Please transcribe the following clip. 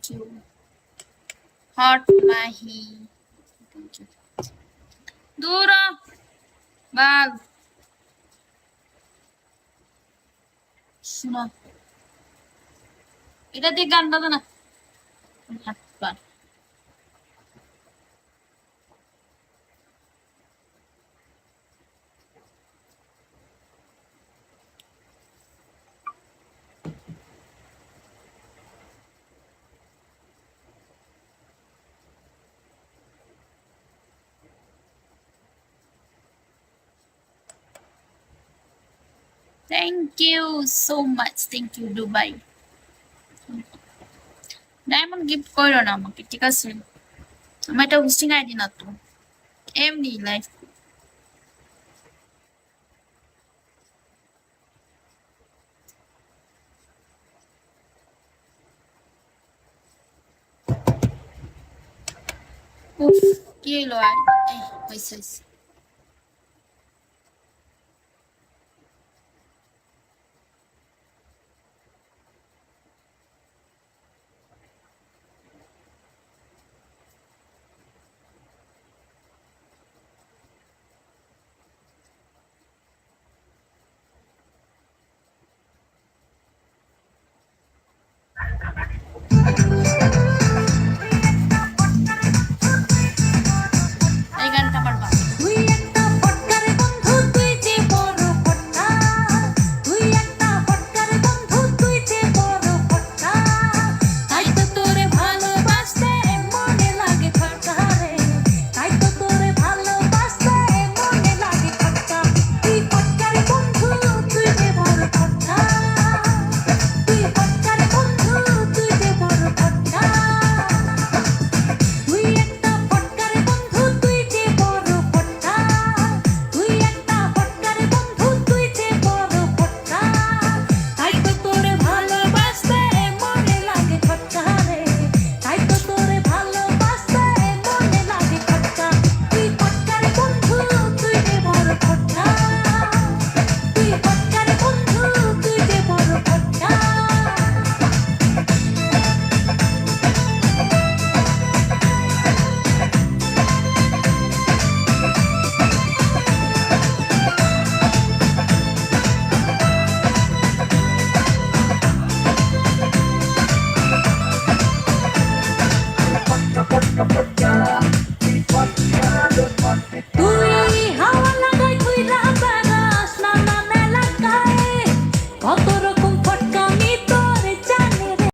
you. Hot Mahi. Thank you. Dura. Bal. শোনো এটা দিয়ে গান বাজো না হাত পার Thank you so much. Thank you, Dubai. Diamond gift করো না আমাকে ঠিক আছে আমার এটা হোস্টিং আইডি না তো এমনি লাইফ উফ কি হলো আর এই হয়েছে